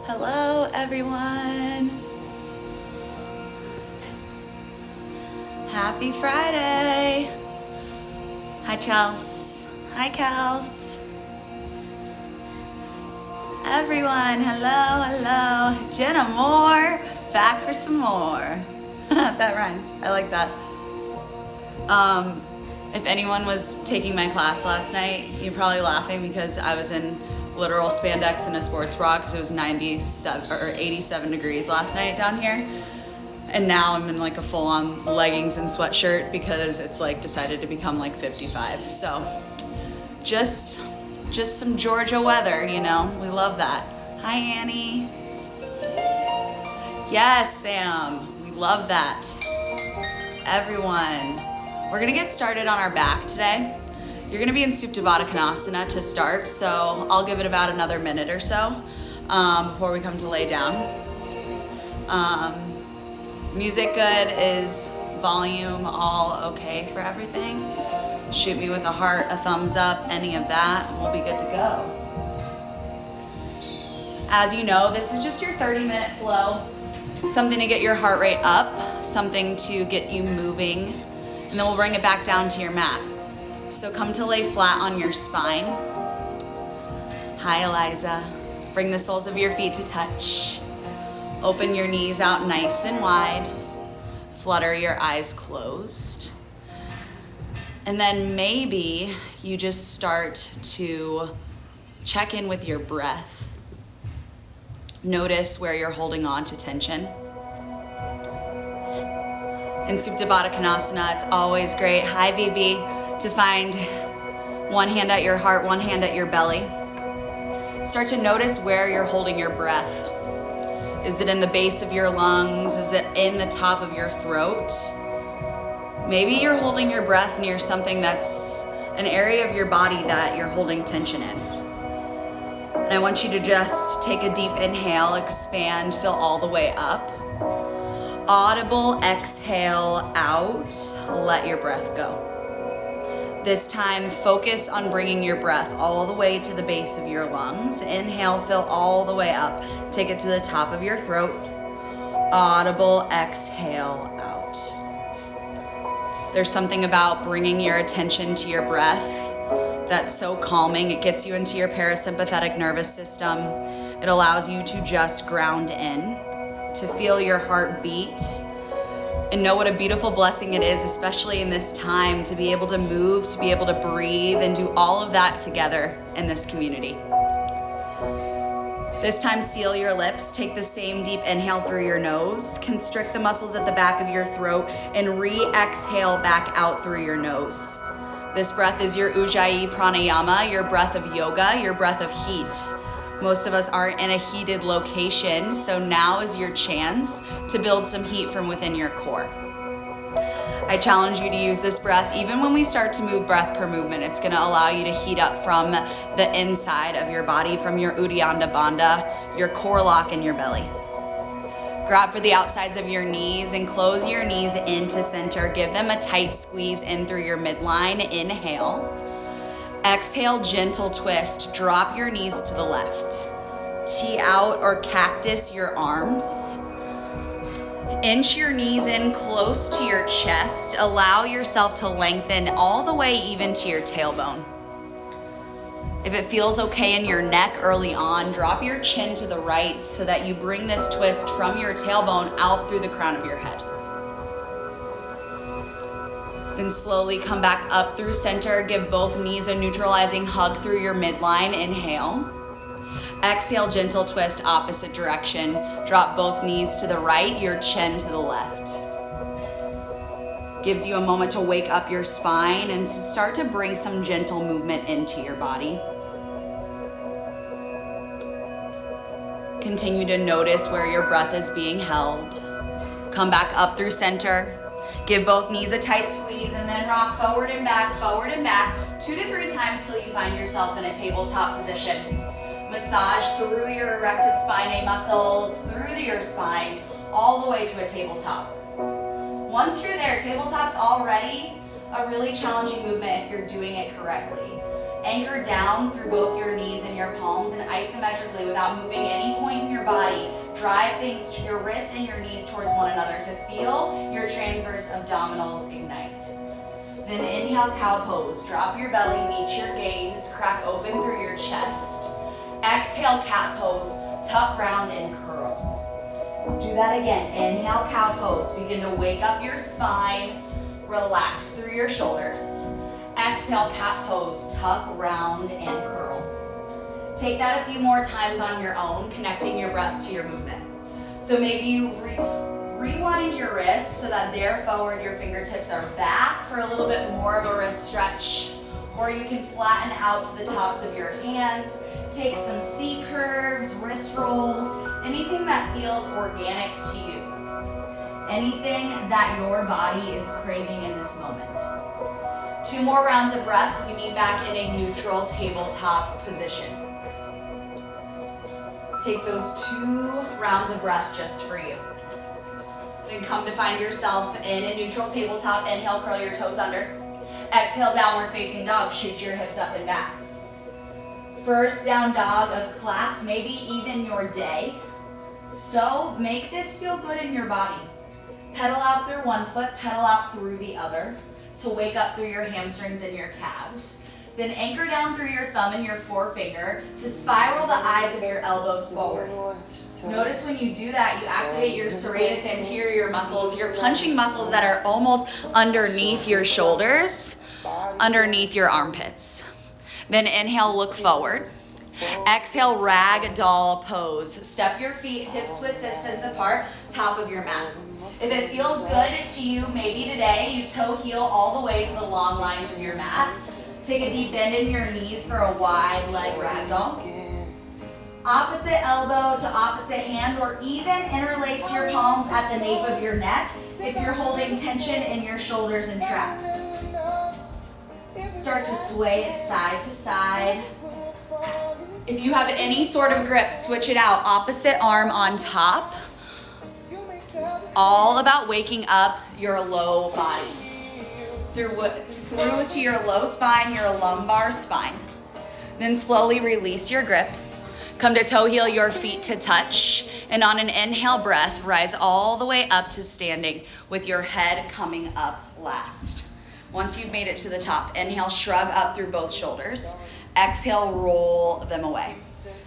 Hello, everyone. Happy Friday. Hi, Chels. Hi, Kels. Everyone, hello. Jenna Moore, back for some more. That rhymes. I like that. If anyone was taking my class last night, you're probably laughing because I was in literal spandex and a sports bra because it was 97 or 87 degrees last night down here. And now I'm in like a full-on leggings and sweatshirt because it's like decided to become like 55. So just some Georgia weather, you know, we love that. Hi, Annie. Yes, Sam, we love that. Everyone, we're gonna get started on our back today. You're gonna be in Supta Baddha Konasana to start, so I'll give it about another minute or so before we come to lay down. Music good? Is volume all okay for everything? Shoot me with a heart, a thumbs up, any of that, we'll be good to go. As you know, this is just your 30-minute flow. Something to get your heart rate up, something to get you moving, and then we'll bring it back down to your mat. So come to lay flat on your spine. Hi, Eliza. Bring the soles of your feet to touch. Open your knees out nice and wide. Flutter your eyes closed. And then maybe you just start to check in with your breath. Notice where you're holding on to tension. In Supta Baddha Konasana, it's always great, hi BB, to find one hand at your heart, one hand at your belly. Start to notice where you're holding your breath. Is it in the base of your lungs? Is it in the top of your throat? Maybe you're holding your breath near something that's an area of your body that you're holding tension in. And I want you to just take a deep inhale, expand, fill all the way up. Audible exhale out, let your breath go. This time, focus on bringing your breath all the way to the base of your lungs. Inhale, fill all the way up. Take it to the top of your throat. Audible exhale out. There's something about bringing your attention to your breath that's so calming. It gets you into your parasympathetic nervous system. It allows you to just ground in, to feel your heart beat, and know what a beautiful blessing it is, especially in this time, to be able to move, to be able to breathe, and do all of that together in this community. This time, seal your lips. Take the same deep inhale through your nose. Constrict the muscles at the back of your throat and re-exhale back out through your nose. This breath is your Ujjayi Pranayama, your breath of yoga, your breath of heat. Most of us aren't in a heated location, so now is your chance to build some heat from within your core. I challenge you to use this breath even when we start to move breath per movement. It's gonna allow you to heat up from the inside of your body, from your Uddiyana Bandha, your core lock in your belly. Grab for the outsides of your knees and close your knees into center. Give them a tight squeeze in through your midline. Inhale. Exhale, gentle twist. Drop your knees to the left. Tee out or cactus your arms. Inch your knees in close to your chest. Allow yourself to lengthen all the way even to your tailbone. If it feels okay in your neck early on, drop your chin to the right so that you bring this twist from your tailbone out through the crown of your head. Then slowly come back up through center. Give both knees a neutralizing hug through your midline. Inhale. Exhale, gentle twist, opposite direction. Drop both knees to the right, your chin to the left. Gives you a moment to wake up your spine and to start to bring some gentle movement into your body. Continue to notice where your breath is being held. Come back up through center. Give both knees a tight squeeze and then rock forward and back, 2 to 3 times till you find yourself in a tabletop position. Massage through your erectus spinae muscles, through your spine, all the way to a tabletop. Once you're there, tabletop's already a really challenging movement if you're doing it correctly. Anchor down through both your knees and your palms, and isometrically, without moving any point in your body, drive things to your wrists and your knees towards one another to feel your transverse abdominals ignite. Then inhale, cow pose. Drop your belly, meet your gaze, crack open through your chest. Exhale, cat pose. Tuck, round, and curl. Do that again. Inhale, cow pose. Begin to wake up your spine. Relax through your shoulders. Exhale, cat pose. Tuck, round, and curl. Take that a few more times on your own, connecting your breath to your movement. So maybe you rewind your wrists so that they're forward, your fingertips are back for a little bit more of a wrist stretch. Or you can flatten out to the tops of your hands. Take some C curves, wrist rolls, anything that feels organic to you. Anything that your body is craving in this moment. 2 more rounds of breath. We meet back in a neutral tabletop position. Take those 2 rounds of breath just for you. Then come to find yourself in a neutral tabletop. Inhale, curl your toes under. Exhale, downward facing dog. Shoot your hips up and back. First down dog of class, maybe even your day. So make this feel good in your body. Pedal out through one foot, pedal out through the other to wake up through your hamstrings and your calves. Then anchor down through your thumb and your forefinger to spiral the eyes of your elbows forward. Notice when you do that, you activate your serratus anterior muscles, your punching muscles that are almost underneath your shoulders, underneath your armpits. Then inhale, look forward. Exhale, ragdoll pose. Step your feet hip-width distance apart, top of your mat. If it feels good to you, maybe today you toe heel all the way to the long lines of your mat. Take a deep bend in your knees for a wide leg ragdoll. Opposite elbow to opposite hand, or even interlace your palms at the nape of your neck if you're holding tension in your shoulders and traps. Start to sway it side to side. If you have any sort of grip, switch it out. Opposite arm on top. All about waking up your low body. Through to your low spine, your lumbar spine. Then slowly release your grip. Come to toe heel your feet to touch. And on an inhale breath, rise all the way up to standing with your head coming up last. Once you've made it to the top, inhale, shrug up through both shoulders. Exhale, roll them away.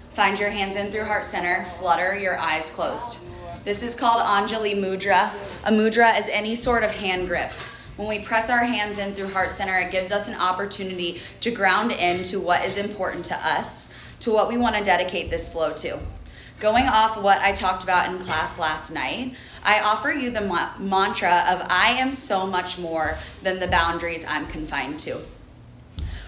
Find your hands in through heart center. Flutter your eyes closed. This is called Anjali Mudra. A mudra is any sort of hand grip. When we press our hands in through heart center, it gives us an opportunity to ground into what is important to us, to what we want to dedicate this flow to. Going off what I talked about in class last night, I offer you the mantra of I am so much more than the boundaries I'm confined to.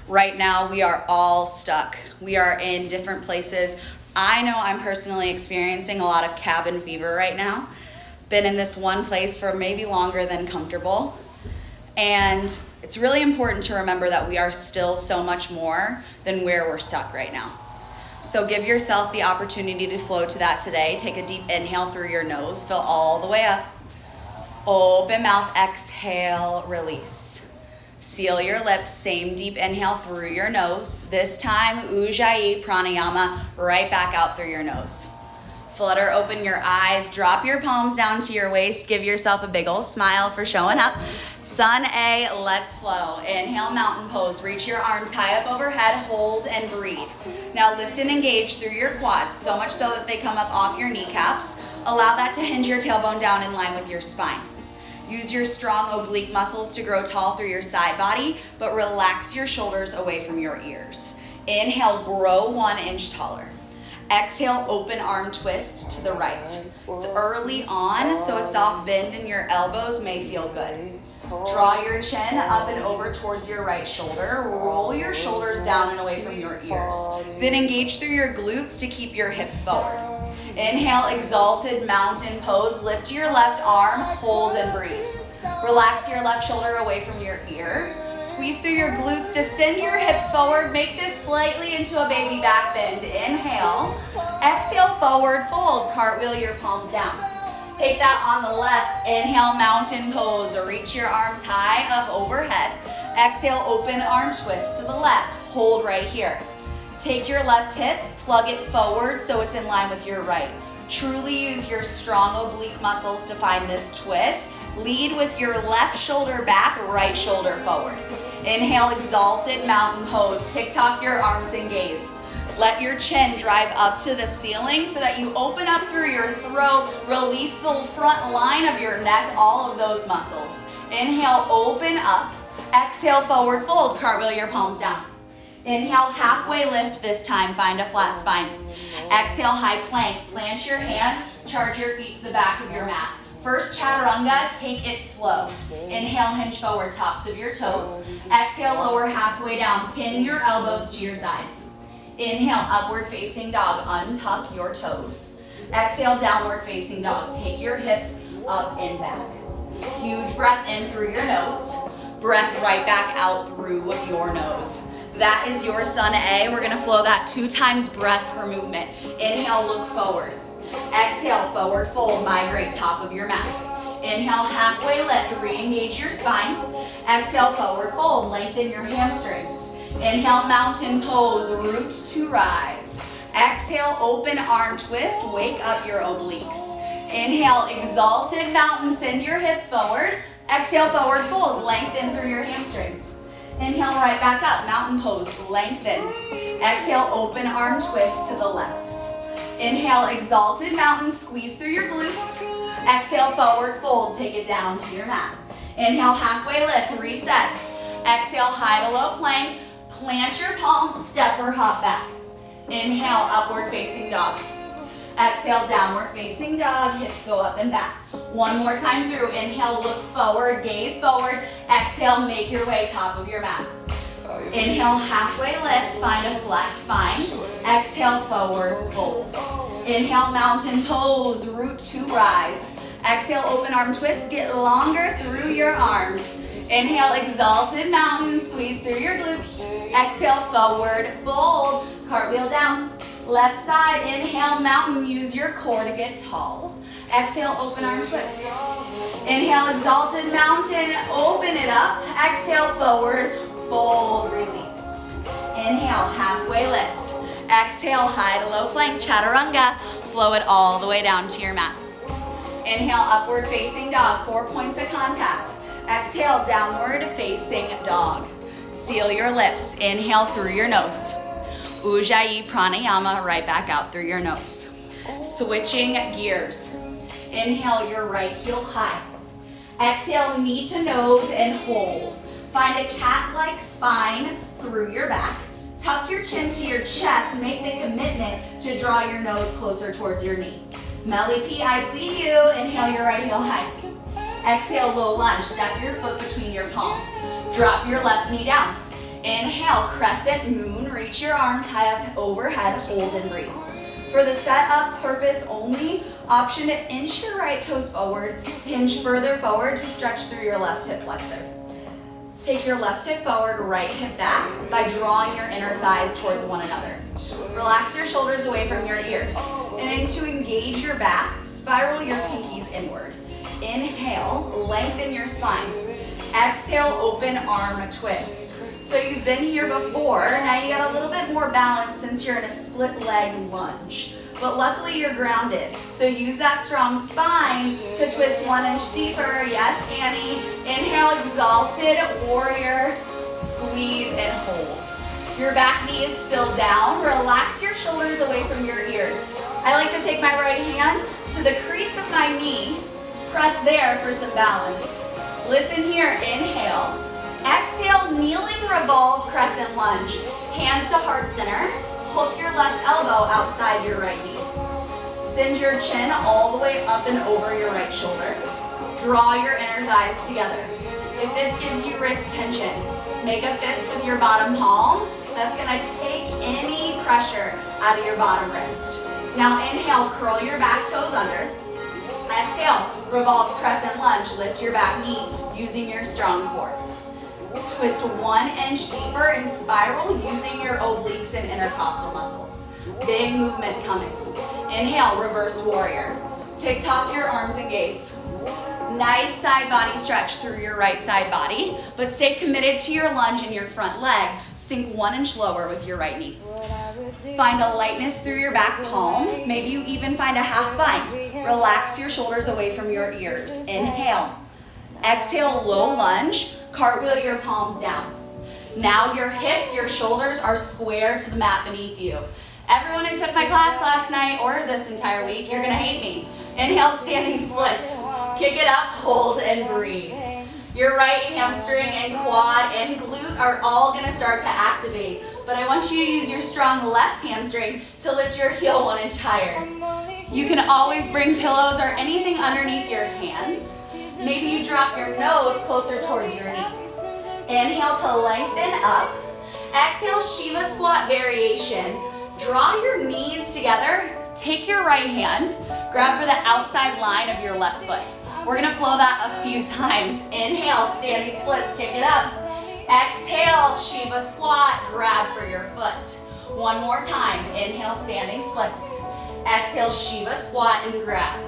Right now, we are all stuck. We are in different places. I know I'm personally experiencing a lot of cabin fever right now. Been in this one place for maybe longer than comfortable. And it's really important to remember that we are still so much more than where we're stuck right now. So give yourself the opportunity to flow to that today. Take a deep inhale through your nose, fill all the way up. Open mouth, exhale, release. Seal your lips, same deep inhale through your nose. This time, Ujjayi Pranayama, right back out through your nose. Flutter open your eyes, drop your palms down to your waist, give yourself a big ol' smile for showing up. Sun A, let's flow. Inhale, mountain pose. Reach your arms high up overhead, hold and breathe. Now lift and engage through your quads, so much so that they come up off your kneecaps. Allow that to hinge your tailbone down in line with your spine. Use your strong oblique muscles to grow tall through your side body, but relax your shoulders away from your ears. Inhale, grow 1 inch taller. Exhale, open arm twist to the right. It's early on, so a soft bend in your elbows may feel good. Draw your chin up and over towards your right shoulder. Roll your shoulders down and away from your ears. Then engage through your glutes to keep your hips forward. Inhale, exalted mountain pose. Lift your left arm, hold and breathe. Relax your left shoulder away from your ear. Squeeze through your glutes to send your hips forward. Make this slightly into a baby back bend. Inhale. Exhale, forward fold. Cartwheel your palms down. Take that on the left. Inhale, mountain pose, or reach your arms high up overhead. Exhale, open arm twist to the left. Hold right here. Take your left hip, plug it forward so it's in line with your right. Truly use your strong oblique muscles to find this twist. Lead with your left shoulder back, right shoulder forward. Inhale, exalted mountain pose. Tick-tock your arms and gaze. Let your chin drive up to the ceiling so that you open up through your throat, release the front line of your neck, all of those muscles. Inhale, open up. Exhale, forward fold, cartwheel your palms down. Inhale, halfway lift this time, find a flat spine. Exhale, high plank, plant your hands, charge your feet to the back of your mat. First chaturanga, take it slow. Inhale, hinge forward, tops of your toes. Exhale, lower halfway down, pin your elbows to your sides. Inhale, upward facing dog, untuck your toes. Exhale, downward facing dog, take your hips up and back. Huge breath in through your nose, breath right back out through your nose. That is your Sun A. We're gonna flow that 2 times breath per movement. Inhale, look forward. Exhale, forward fold, migrate top of your mat. Inhale, halfway lift, re-engage your spine. Exhale, forward fold, lengthen your hamstrings. Inhale, mountain pose, root to rise. Exhale, open arm twist, wake up your obliques. Inhale, exalted mountain, send your hips forward. Exhale, forward fold, lengthen through your hamstrings. Inhale, right back up, mountain pose, lengthen. Exhale, open arm twist to the left. Inhale, exalted mountain, squeeze through your glutes. Exhale, forward fold, take it down to your mat. Inhale, halfway lift, reset. Exhale, high to low plank, plant your palms, step or hop back. Inhale, upward facing dog. Exhale, downward facing dog, hips go up and back. One more time through, inhale, look forward, gaze forward. Exhale, make your way top of your mat. Inhale, halfway lift, find a flat spine. Exhale, forward fold. Inhale, mountain pose, root to rise. Exhale, open arm twist, get longer through your arms. Inhale, exalted mountain, squeeze through your glutes. Exhale, forward fold, cartwheel down. Left side, inhale, mountain, use your core to get tall. Exhale, open arm twist. Inhale, exalted mountain, open it up. Exhale, forward, fold, release. Inhale, halfway lift. Exhale, high to low plank, chaturanga. Flow it all the way down to your mat. Inhale, upward facing dog, 4 points of contact. Exhale, downward facing dog. Seal your lips, inhale through your nose. Ujjayi pranayama, right back out through your nose. Switching gears. Inhale your right heel high. Exhale, knee to nose and hold. Find a cat-like spine through your back. Tuck your chin to your chest. Make the commitment to draw your nose closer towards your knee. Melly P, I see you. Inhale your right heel high. Exhale, low lunge. Step your foot between your palms. Drop your left knee down. Inhale, crescent moon, reach your arms high up overhead, hold and breathe. For the set up purpose only, option to inch your right toes forward, hinge further forward to stretch through your left hip flexor. Take your left hip forward, right hip back by drawing your inner thighs towards one another. Relax your shoulders away from your ears. And to engage your back, spiral your pinkies inward. Inhale, lengthen your spine. Exhale, open arm twist. So you've been here before, now you got a little bit more balance since you're in a split leg lunge. But luckily you're grounded. So use that strong spine to twist 1 inch deeper. Yes, Annie. Inhale, exalted warrior, squeeze and hold. Your back knee is still down. Relax your shoulders away from your ears. I like to take my right hand to the crease of my knee, press there for some balance. Listen here, inhale. Exhale, kneeling revolve crescent lunge. Hands to heart center. Hook your left elbow outside your right knee. Send your chin all the way up and over your right shoulder. Draw your inner thighs together. If this gives you wrist tension, make a fist with your bottom palm. That's gonna take any pressure out of your bottom wrist. Now inhale, curl your back toes under. Exhale, revolve crescent lunge. Lift your back knee using your strong core. Twist 1 inch deeper and spiral using your obliques and intercostal muscles. Big movement coming. Inhale, reverse warrior. Tick-tock your arms and gaze. Nice side body stretch through your right side body, but stay committed to your lunge in your front leg. Sink 1 inch lower with your right knee. Find a lightness through your back palm. Maybe you even find a half bind. Relax your shoulders away from your ears. Inhale. Exhale, low lunge. Cartwheel your palms down. Now your hips, your shoulders are square to the mat beneath you. Everyone who took my class last night or this entire week, you're gonna hate me. Inhale, standing splits. Kick it up, hold and breathe. Your right hamstring and quad and glute are all gonna start to activate, but I want you to use your strong left hamstring to lift your heel 1 inch higher. You can always bring pillows or anything underneath your hands. Maybe you drop your nose closer towards your knee. Inhale to lengthen up. Exhale, Shiva squat variation. Draw your knees together. Take your right hand, grab for the outside line of your left foot. We're gonna flow that a few times. Inhale, standing splits, kick it up. Exhale, Shiva squat, grab for your foot. One more time. Inhale, standing splits. Exhale, Shiva squat and grab.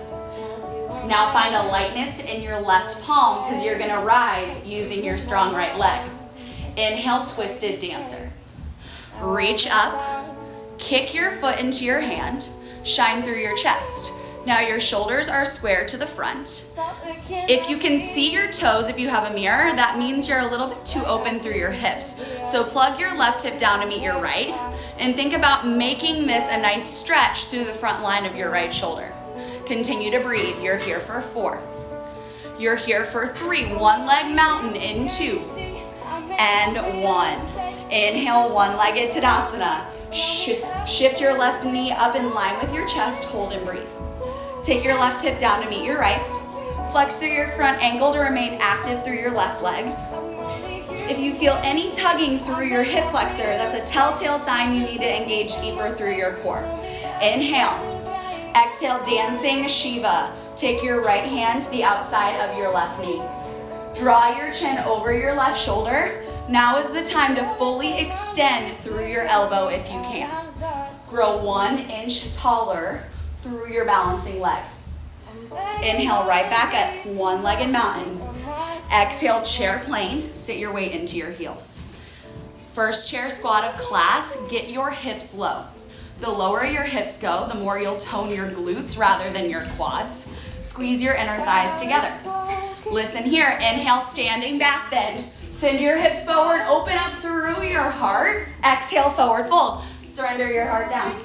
Now find a lightness in your left palm because you're gonna rise using your strong right leg. Inhale, twisted dancer. Reach up, kick your foot into your hand, shine through your chest. Now your shoulders are square to the front. If you can see your toes, if you have a mirror, that means you're a little bit too open through your hips. So plug your left hip down to meet your right and think about making this a nice stretch through the front line of your right shoulder. Continue to breathe. You're here for 4. You're here for 3. One leg mountain in 2 and 1. Inhale, one-legged Tadasana. Shift your left knee up in line with your chest. Hold and breathe. Take your left hip down to meet your right. Flex through your front ankle to remain active through your left leg. If you feel any tugging through your hip flexor, that's a telltale sign you need to engage deeper through your core. Inhale. Exhale, dancing Shiva. Take your right hand to the outside of your left knee. Draw your chin over your left shoulder. Now is the time to fully extend through your elbow if you can. Grow 1 inch taller through your balancing leg. Inhale, right back up, one-legged mountain. Exhale, chair plane, sit your weight into your heels. First chair squat of class, get your hips low. The lower your hips go, the more you'll tone your glutes rather than your quads. Squeeze your inner thighs together. Listen here, inhale, standing back bend. Send your hips forward, open up through your heart. Exhale, forward fold. Surrender your heart down.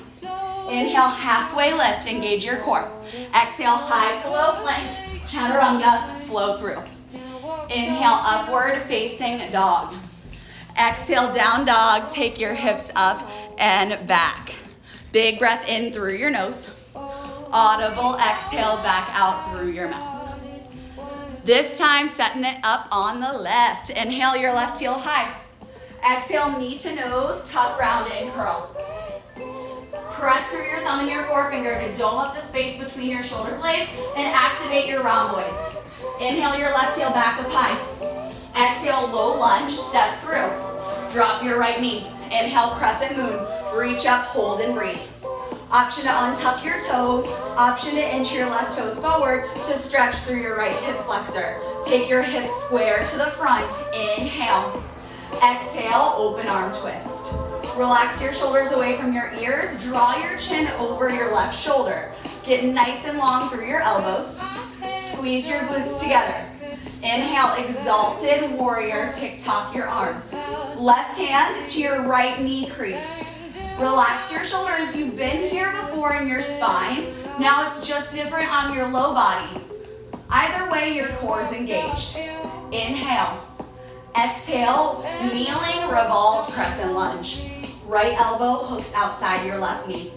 Inhale, halfway lift, engage your core. Exhale, high to low plank, chaturanga, flow through. Inhale, upward facing dog. Exhale, down dog, take your hips up and back. Big breath in through your nose. Audible exhale back out through your mouth. This time, setting it up on the left. Inhale your left heel high. Exhale, knee to nose, tuck, round, and curl. Press through your thumb and your forefinger to dome up the space between your shoulder blades and activate your rhomboids. Inhale your left heel back up high. Exhale, low lunge, step through. Drop your right knee. Inhale, crescent moon. Reach up, hold, and breathe. Option to untuck your toes. Option to inch your left toes forward to stretch through your right hip flexor. Take your hips square to the front. Inhale. Exhale, open arm twist. Relax your shoulders away from your ears. Draw your chin over your left shoulder. Get nice and long through your elbows. Squeeze your glutes together. Inhale, exalted warrior, tick-tock your arms. Left hand to your right knee crease. Relax your shoulders. You've been here before in your spine. Now it's just different on your low body. Either way, your core is engaged. Inhale. Exhale, kneeling, revolve, crescent lunge. Right elbow hooks outside your left knee.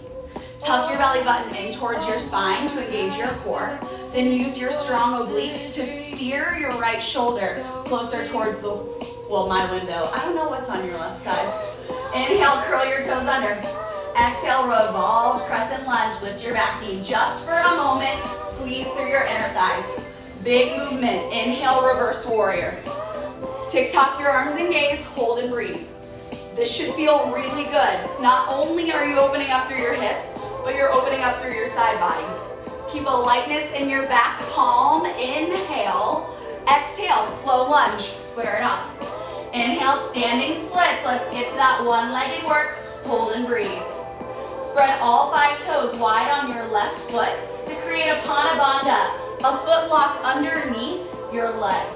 Tuck your belly button in towards your spine to engage your core. Then use your strong obliques to steer your right shoulder closer towards my window. I don't know what's on your left side. Inhale, curl your toes under. Exhale, revolve, crescent lunge. Lift your back knee just for a moment. Squeeze through your inner thighs. Big movement. Inhale, reverse warrior. Tick-tock your arms and gaze, hold and breathe. This should feel really good. Not only are you opening up through your hips, but you're opening up through your side body. Keep a lightness in your back palm. Inhale. Exhale, low lunge, square it off. Inhale, standing splits. Let's get to that one-legged work. Hold and breathe. Spread all 5 toes wide on your left foot to create a Pada Bandha, a foot lock underneath your leg.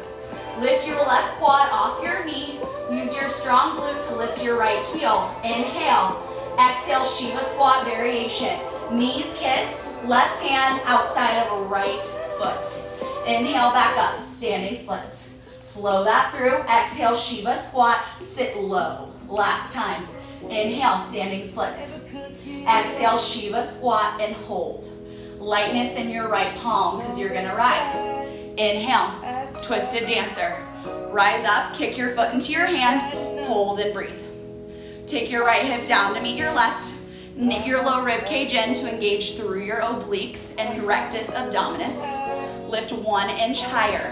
Lift your left quad off your knee. Use your strong glute to lift your right heel. Inhale. Exhale, Shiva squat variation. Knees kiss, left hand outside of right foot. Inhale, back up, standing splits. Flow that through. Exhale, Shiva squat, sit low. Last time. Inhale, standing splits. Exhale, Shiva squat and hold. Lightness in your right palm because you're gonna rise. Inhale, twisted dancer. Rise up, kick your foot into your hand, hold and breathe. Take your right hip down to meet your left. Knit your low rib cage in to engage through your obliques and rectus abdominis. Lift 1 inch higher.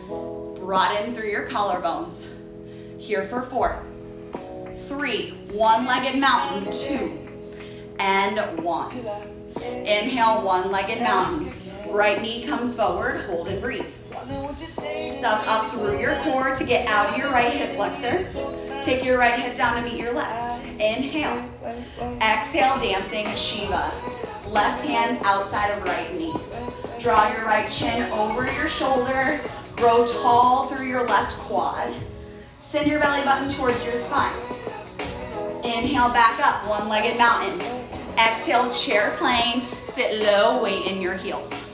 Broaden through your collarbones. Here for 4, 3, one-legged mountain, 2, and 1. Inhale, one-legged mountain. Right knee comes forward, hold and breathe. Suck up through your core to get out of your right hip flexor. Take your right hip down to meet your left. Inhale. Exhale, dancing Shiva. Left hand outside of right knee. Draw your right chin over your shoulder. Grow tall through your left quad. Send your belly button towards your spine. Inhale, back up, one-legged mountain. Exhale, chair plane. Sit low, weight in your heels.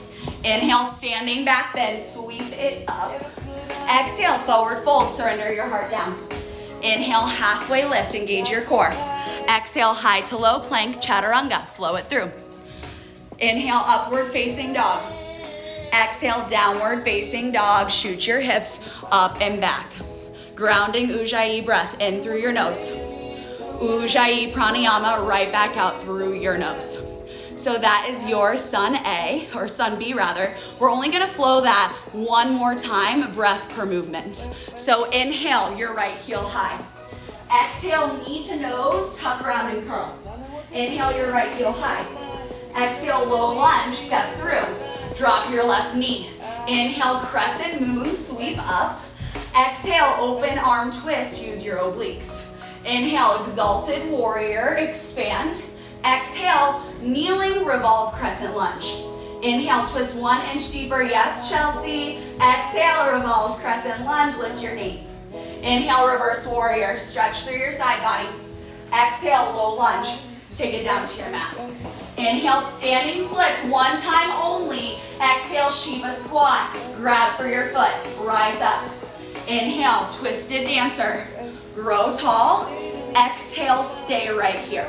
Inhale, standing back bend, sweep it up. Exhale, forward fold, surrender your heart down. Inhale, halfway lift, engage your core. Exhale, high to low plank, chaturanga, flow it through. Inhale, upward facing dog. Exhale, downward facing dog, shoot your hips up and back. Grounding Ujjayi breath in through your nose. Ujjayi pranayama right back out through your nose. So that is your Sun A, or Sun B rather. We're only gonna flow that one more time, breath per movement. So inhale, your right heel high. Exhale, knee to nose, tuck around and curl. Inhale, your right heel high. Exhale, low lunge, step through. Drop your left knee. Inhale, crescent moon, sweep up. Exhale, open arm twist, use your obliques. Inhale, exalted warrior, expand. Exhale, kneeling revolve crescent lunge. Inhale, twist 1 inch deeper, yes, Chelsea. Exhale, revolved crescent lunge, lift your knee. Inhale, reverse warrior, stretch through your side body. Exhale, low lunge, take it down to your mat. Inhale, standing splits, 1 time only. Exhale, Shiva squat, grab for your foot, rise up. Inhale, twisted dancer, grow tall. Exhale, stay right here.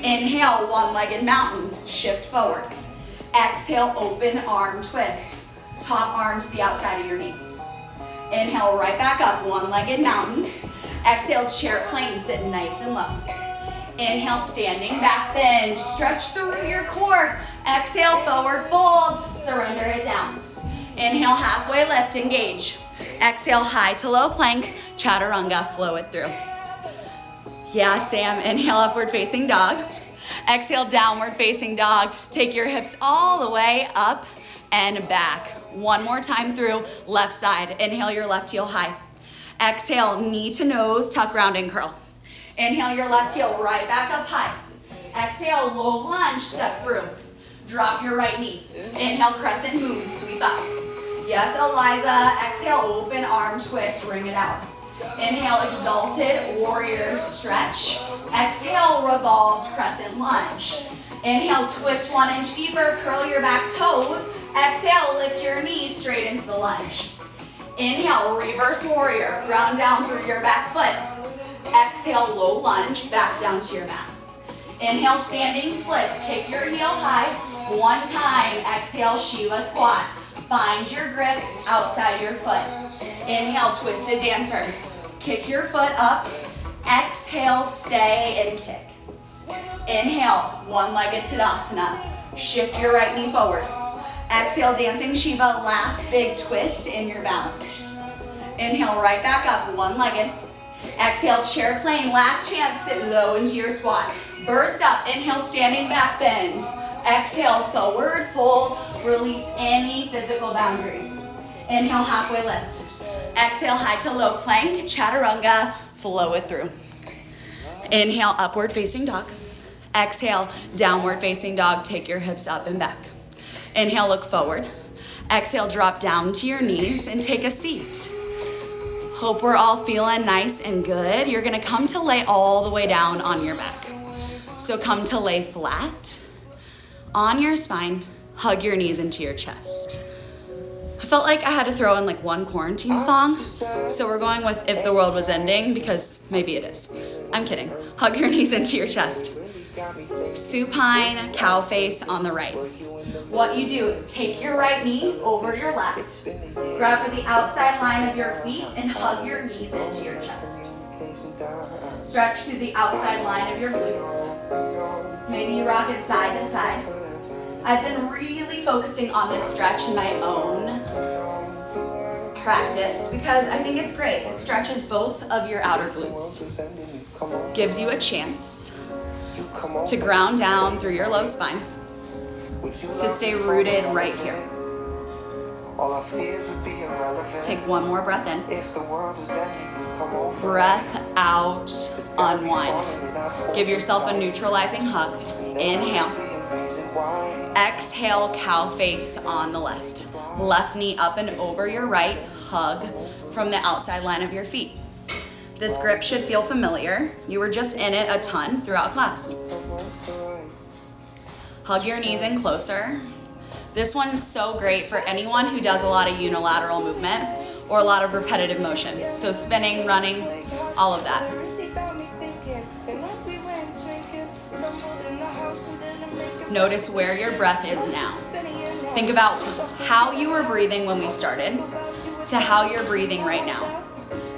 Inhale, one-legged mountain, shift forward. Exhale, open arm twist. Top arm to the outside of your knee. Inhale, right back up, one-legged mountain. Exhale, chair plane, sit nice and low. Inhale, standing back bend, stretch through your core. Exhale, forward fold, surrender it down. Inhale, halfway lift, engage. Exhale, high to low plank, chaturanga, flow it through. Yeah, Sam, inhale, upward facing dog. Exhale, downward facing dog. Take your hips all the way up and back. One more time through, left side. Inhale, your left heel high. Exhale, knee to nose, tuck round and curl. Inhale, your left heel right back up high. Exhale, low lunge, step through. Drop your right knee. Inhale, crescent moon, sweep up. Yes, Eliza. Exhale, open arm twist, ring it out. Inhale, exalted warrior stretch. Exhale, revolved crescent lunge. Inhale, twist 1 inch deeper, curl your back toes. Exhale, lift your knees straight into the lunge. Inhale, reverse warrior, ground down through your back foot. Exhale, low lunge, back down to your mat. Inhale, standing splits, kick your heel high. 1 time, exhale, Shiva squat. Find your grip outside your foot. Inhale, twisted dancer. Kick your foot up. Exhale, stay and kick. Inhale, one-legged Tadasana. Shift your right knee forward. Exhale, dancing Shiva, last big twist in your balance. Inhale, right back up, one-legged. Exhale, chair plane, last chance, sit low into your squat. Burst up, inhale, standing back bend. Exhale, forward fold. Release any physical boundaries. Inhale, halfway lift. Exhale, high to low plank, chaturanga, flow it through. Inhale, upward facing dog. Exhale, downward facing dog, take your hips up and back. Inhale, look forward. Exhale, drop down to your knees and take a seat. Hope we're all feeling nice and good. You're gonna come to lay all the way down on your back. So come to lay flat on your spine, hug your knees into your chest. I felt like I had to throw in like one quarantine song. So we're going with If the World Was Ending, because maybe it is. I'm kidding. Hug your knees into your chest. Supine cow face on the right. What you do, take your right knee over your left, grab for the outside line of your feet and hug your knees into your chest. Stretch through the outside line of your glutes. Maybe you rock it side to side. I've been really focusing on this stretch in my own practice because I think it's great. It stretches both of your outer glutes. Gives you a chance to ground down through your low spine, to stay rooted right here. Take one more breath in. Breath out, unwind. Give yourself a neutralizing hug. Inhale. Exhale, cow face on the left. Left knee up and over your right. Hug from the outside line of your feet. This grip should feel familiar. You were just in it a ton throughout class. Hug your knees in closer. This one's so great for anyone who does a lot of unilateral movement or a lot of repetitive motion. So spinning, running, all of that. Notice where your breath is now. Think about how you were breathing when we started to how you're breathing right now.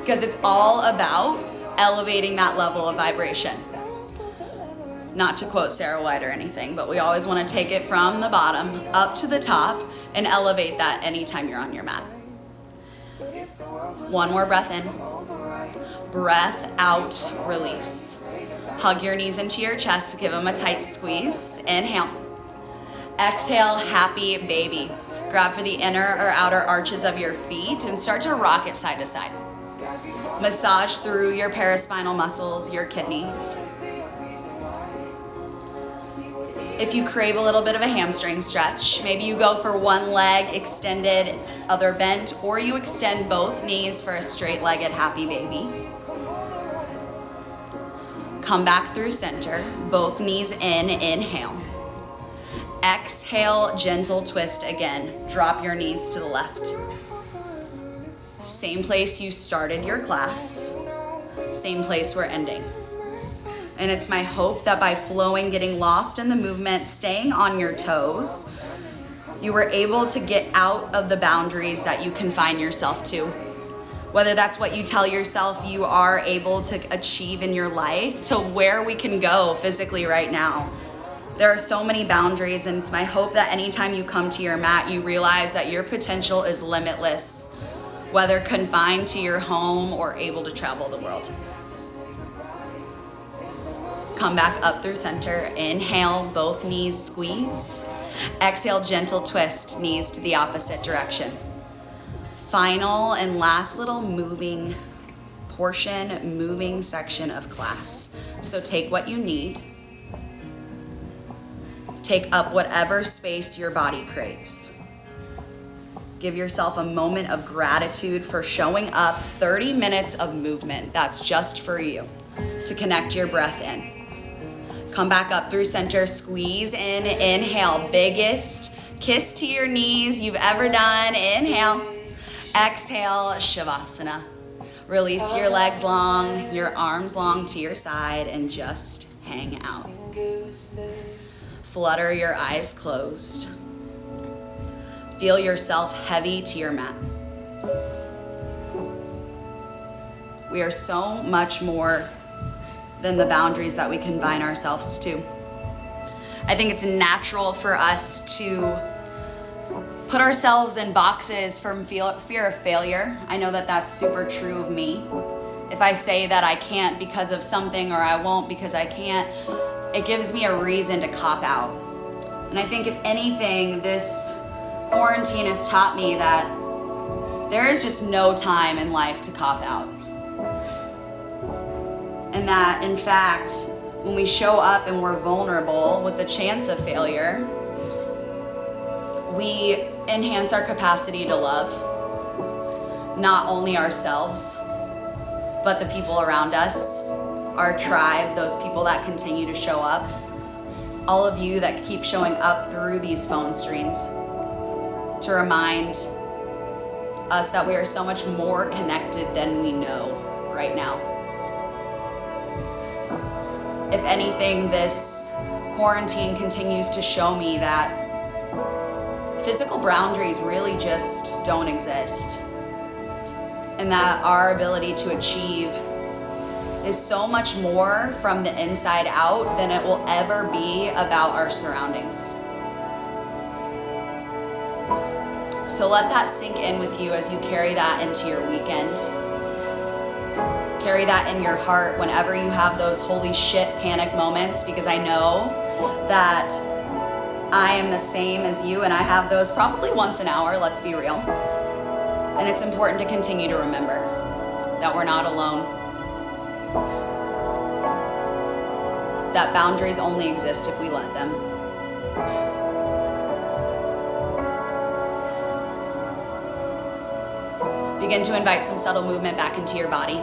Because it's all about elevating that level of vibration. Not to quote Sarah White or anything, but we always want to take it from the bottom up to the top and elevate that anytime you're on your mat. One more breath in. Breath out, release. Hug your knees into your chest, give them a tight squeeze. Inhale. Exhale, happy baby. Grab for the inner or outer arches of your feet and start to rock it side to side. Massage through your paraspinal muscles, your kidneys. If you crave a little bit of a hamstring stretch, maybe you go for one leg extended, other bent, or you extend both knees for a straight-legged happy baby. Come back through center, both knees in, inhale. Exhale, gentle twist again. Drop your knees to the left. Same place you started your class, same place we're ending. And it's my hope that by flowing, getting lost in the movement, staying on your toes, you were able to get out of the boundaries that you confine yourself to. Whether that's what you tell yourself you are able to achieve in your life to where we can go physically right now. There are so many boundaries, and it's my hope that anytime you come to your mat, you realize that your potential is limitless, whether confined to your home or able to travel the world. Come back up through center. Inhale, both knees squeeze. Exhale, gentle twist, knees to the opposite direction. Final and last little moving portion, moving section of class. So take what you need. Take up whatever space your body craves. Give yourself a moment of gratitude for showing up. 30 minutes of movement. That's just for you to connect your breath in. Come back up through center, squeeze in, inhale. Biggest kiss to your knees you've ever done. Inhale. Exhale, Shavasana. Release your legs long, your arms long to your side, and just hang out. Flutter your eyes closed. Feel yourself heavy to your mat. We are so much more than the boundaries that we confine ourselves to. I think it's natural for us to put ourselves in boxes from fear of failure. I know that that's super true of me. If I say that I can't because of something or I won't because I can't, it gives me a reason to cop out. And I think if anything, this quarantine has taught me that there is just no time in life to cop out. And that, in fact, when we show up and we're vulnerable with the chance of failure, we enhance our capacity to love not only ourselves, but the people around us, our tribe, those people that continue to show up, all of you that keep showing up through these phone screens to remind us that we are so much more connected than we know right now. If anything, this quarantine continues to show me that physical boundaries really just don't exist, and that our ability to achieve is so much more from the inside out than it will ever be about our surroundings. So let that sink in with you as you carry that into your weekend. Carry that in your heart whenever you have those holy shit panic moments, because I know that I am the same as you, and I have those probably once an hour, let's be real. And it's important to continue to remember that we're not alone. That boundaries only exist if we let them. Begin to invite some subtle movement back into your body.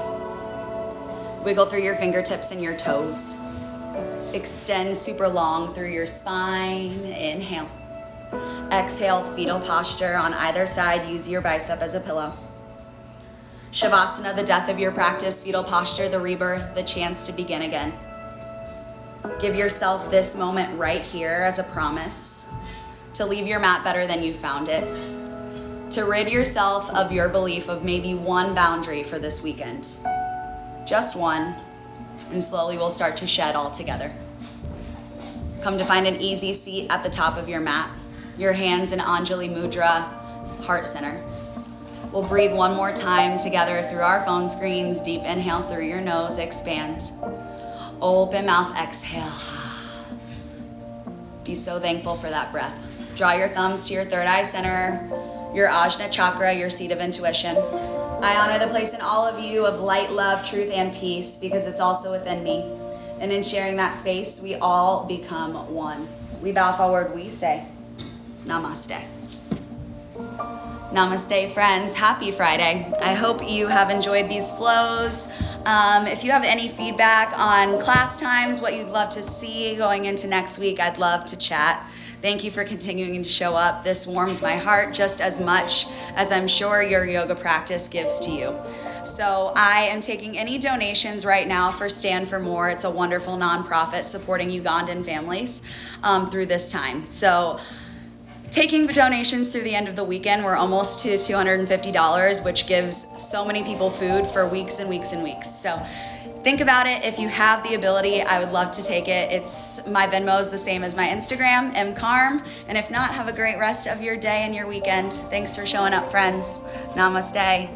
Wiggle through your fingertips and your toes. Extend super long through your spine. Inhale. Exhale, fetal posture on either side. Use your bicep as a pillow. Shavasana, the death of your practice. Fetal posture, the rebirth, the chance to begin again. Give yourself this moment right here as a promise to leave your mat better than you found it. To rid yourself of your belief of maybe one boundary for this weekend. Just one, and slowly we'll start to shed all together. Come to find an easy seat at the top of your mat. Your hands in Anjali Mudra, heart center. We'll breathe one more time together through our phone screens. Deep inhale through your nose, expand. Open mouth, exhale. Be so thankful for that breath. Draw your thumbs to your third eye center, your Ajna chakra, your seat of intuition. I honor the place in all of you of light, love, truth, and peace, because it's also within me. And in sharing that space, we all become one. We bow forward, we say, Namaste. Namaste, friends. Happy Friday. I hope you have enjoyed these flows. If you have any feedback on class times, what you'd love to see going into next week, I'd love to chat. Thank you for continuing to show up. This warms my heart just as much as I'm sure your yoga practice gives to you. So I am taking any donations right now for Stand for More. It's a wonderful nonprofit supporting Ugandan families through this time. So taking donations through the end of the weekend, we're almost to $250, which gives so many people food for weeks and weeks and weeks. So think about it. If you have the ability, I would love to take it. It's my Venmo is the same as my Instagram, mcarm. And if not, have a great rest of your day and your weekend. Thanks for showing up, friends. Namaste.